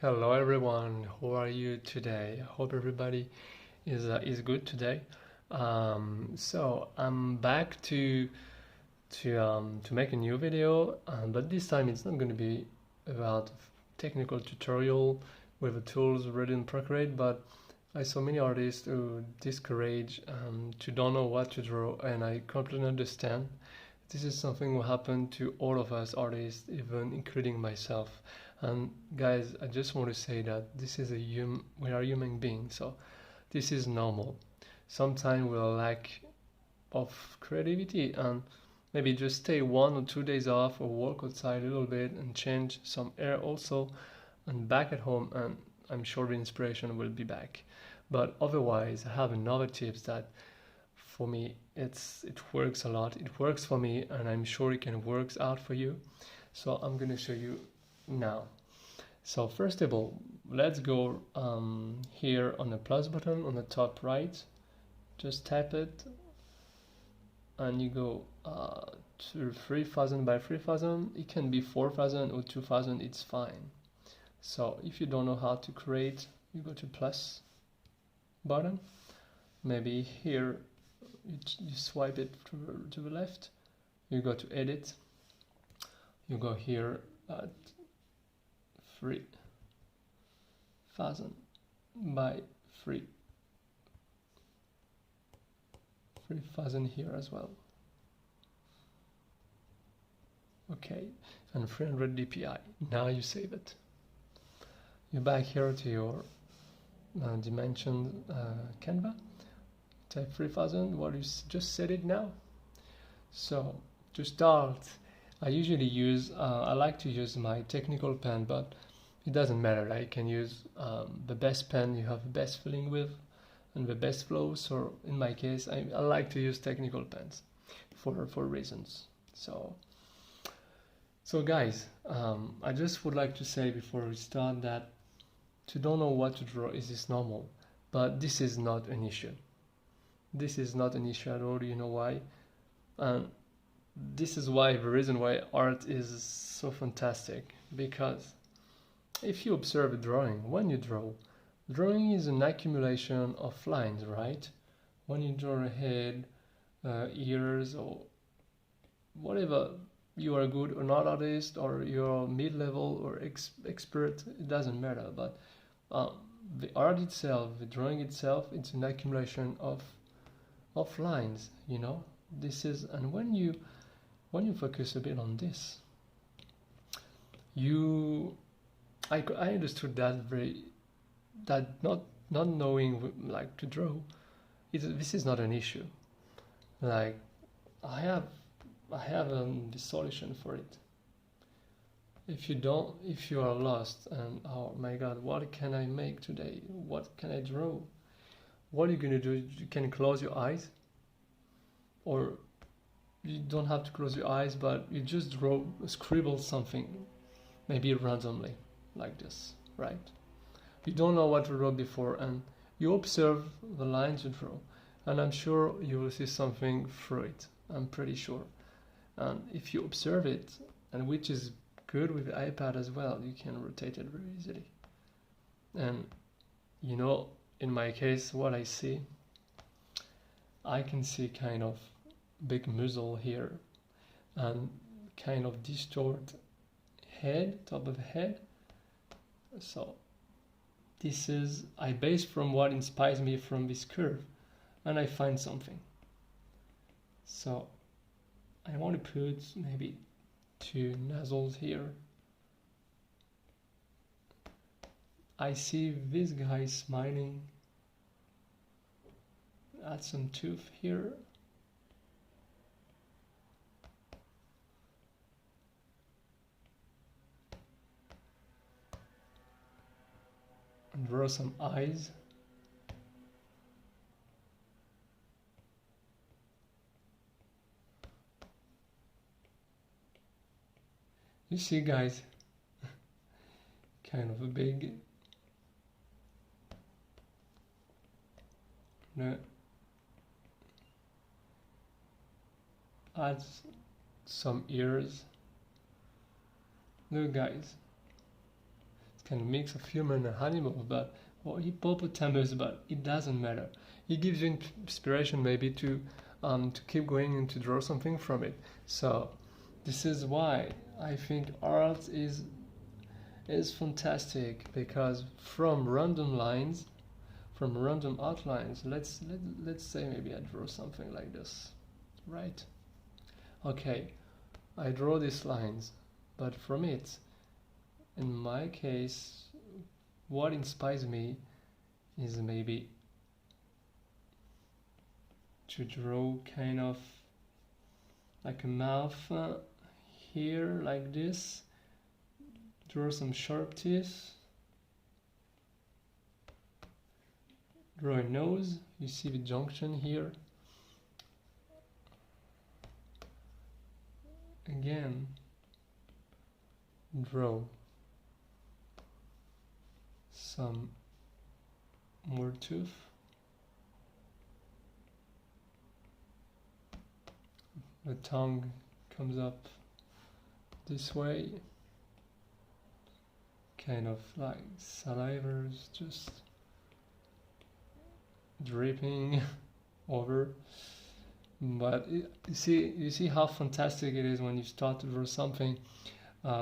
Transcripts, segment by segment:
Hello everyone, how are you today? I hope everybody is good today. So I'm back to make a new video, but this time it's not going to be about technical tutorial with the tools already in Procreate, but I saw many artists who discourage to don't know what to draw, and I completely understand. This is something will happen to all of us artists, even including myself. And guys, I just want to say that this is we are human beings, so this is normal. Sometimes we'll lack of creativity and maybe just stay 1 or 2 days off or walk outside a little bit and change some air also and back at home, and I'm sure the inspiration will be back. But otherwise, I have another tips that for me it works a lot. It works for me and I'm sure it can work out for you. So I'm going to show you now. So first of all, let's go here on the plus button on the top right. Just tap it and you go to 3000 by 3000. It can be 4000 or 2000, it's fine. So if you don't know how to create, you go to plus button. Maybe here you swipe it to the left, you go to edit, you go here at 3000 by 3000 here as well. Okay, and 300 dpi. Now you save it. You're back here to your dimension Canva. Type 3000. What you just set it now. So to start, I usually use I like to use my technical pen, but it doesn't matter. I can use the best pen you have the best feeling with and the best flow. So in my case, I like to use technical pens for reasons. So guys, I just would like to say before we start that to don't know what to draw is normal, but this is not an issue. This is not an issue at all. You know why? And this is why the reason why art is so fantastic, because if you observe a drawing, when you draw, drawing is an accumulation of lines, right? When you draw a head, ears, or whatever, you are good or not artist, or you're mid-level or expert, it doesn't matter. But the art itself, the drawing itself, it's an accumulation of lines, you know. This is, and when you focus a bit on this, I understood that not knowing like to draw, this is not an issue. Like I have the solution for it. If you are lost and oh my god, what can I make today? What can I draw? What are you gonna do? You can close your eyes, or you don't have to close your eyes, but you just scribble something, maybe randomly, like this, right? You don't know what to draw before, and you observe the lines you draw, and I'm sure you will see something through it. I'm pretty sure. And if you observe it, and which is good with the iPad as well, you can rotate it very easily. And you know, in my case, what I see, I can see kind of big muzzle here and kind of distort head, top of the head. So this is, I base from what inspires me from this curve, and I find something. So I want to put maybe 2 nozzles here. I see this guy smiling. Add some tooth here. And draw some eyes. You see, guys, kind of a big. Add some ears. Look, guys, kind of mix of human and animal, but or hippopotamus, but it doesn't matter. It gives you inspiration maybe to keep going and to draw something from it. So this is why I think art is fantastic, because from random lines, from random outlines, let's say maybe I draw something like this, right? Okay, I draw these lines, but from it, in my case, what inspires me is maybe to draw kind of like a mouth here, like this, draw some sharp teeth, draw a nose, you see the junction here, again draw some more tooth, the tongue comes up this way, kind of like saliva's just dripping over. But you see how fantastic it is when you start to draw something.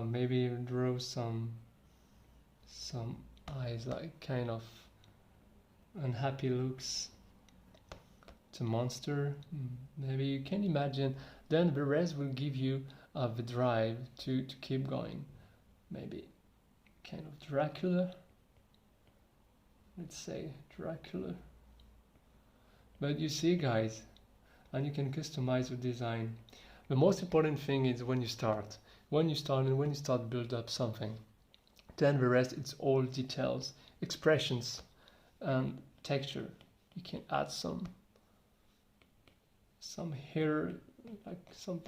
Maybe you draw some eyes, like kind of unhappy looks. It's a monster. Maybe you can imagine. Then the rest will give you the drive to keep going. Maybe kind of Dracula. Let's say Dracula. But you see, guys, and you can customize your design. The most important thing is when you start build up something, then the rest, it's all details, expressions, and texture. You can add some hair, like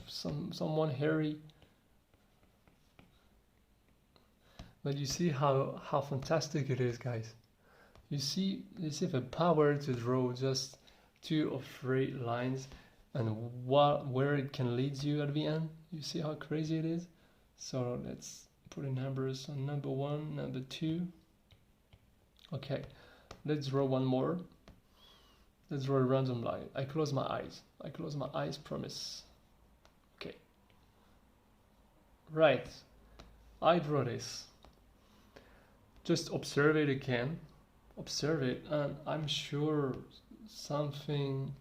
someone hairy. But you see how fantastic it is, guys. You see the power to draw just 2 or 3 lines, and where it can lead you at the end. You see how crazy it is? So let's put in numbers on number 1, number 2. Okay, let's draw one more. Let's draw a random line. I close my eyes, promise. Okay. Right, I draw this. Just observe it again. Observe it, and I'm sure something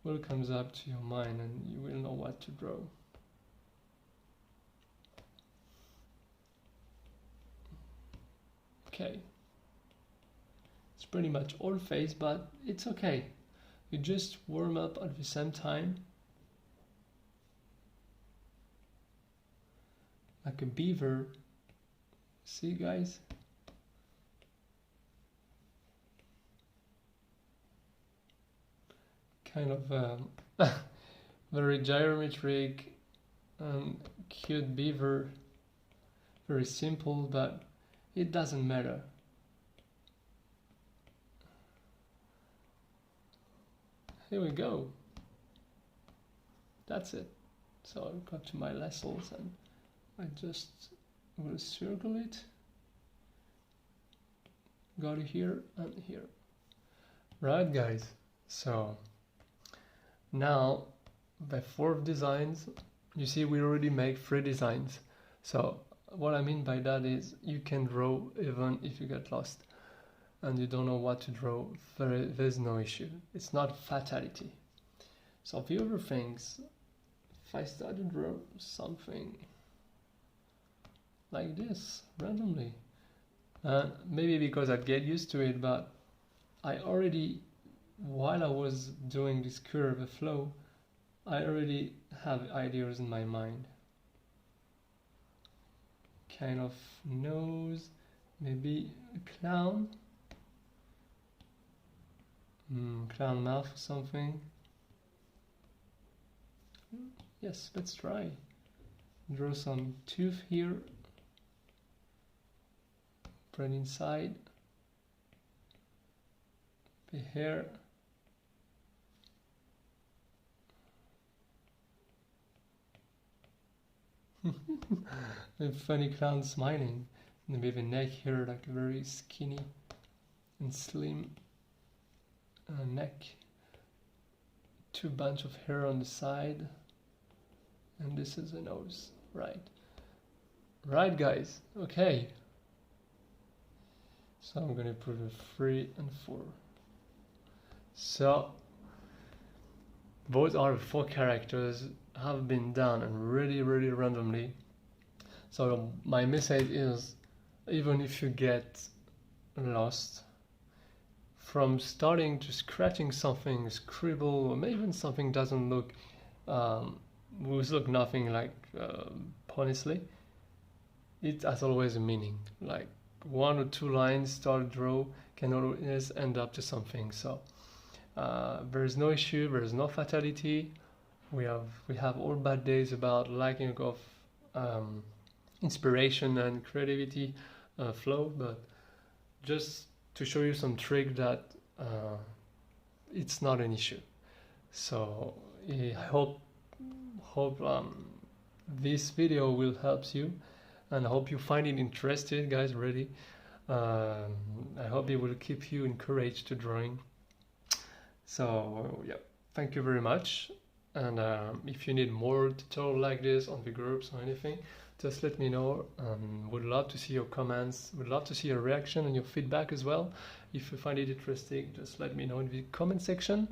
will comes up to your mind and you will know what to draw. Okay, it's pretty much all face, but it's okay. You just warm up at the same time, like a beaver. See, guys? Kind of very geometric and cute beaver. Very simple, but it doesn't matter. Here we go. That's it. So I got to my lessons and I just will circle it. Got it here and here. Right, guys. So now the 4 designs, you see we already make 3 designs. So what I mean by that is you can draw even if you get lost and you don't know what to draw. There's no issue. It's not fatality. So the other things, if I start to draw something like this randomly, maybe because I get used to it, but I already, while I was doing this curve, a flow, I already have ideas in my mind. Kind of nose, maybe a clown. Clown mouth or something. Yes, let's try. Draw some tooth here. Put inside. The hair. A funny clown smiling. And with a neck here, like a very skinny and slim neck. 2 bunch of hair on the side. And this is the nose, right? Right, guys, okay. So I'm gonna put a 3 and 4. So those are the 4 characters have been done and really randomly. So my message is, even if you get lost, from starting to scratching something, scribble, or maybe even something doesn't look nothing like honestly, it has always a meaning. Like 1 or 2 lines start draw can always end up to something. So there is no issue, there is no fatality. We have all bad days about lacking of inspiration and creativity flow, but just to show you some trick that it's not an issue. So I hope this video will help you, and I hope you find it interesting, guys. Really, I hope it will keep you encouraged to drawing. So yeah, thank you very much. And if you need more tutorial like this on the groups or anything, just let me know. Would love to see your comments, would love to see your reaction and your feedback as well. If you find it interesting, just let me know in the comment section.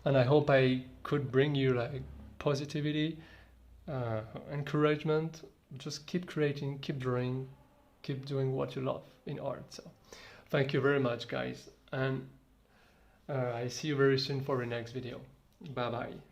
And I hope I could bring you like positivity, encouragement. Just keep creating, keep drawing, keep doing what you love in art. So thank you very much, guys, and I see you very soon for the next video. Bye bye.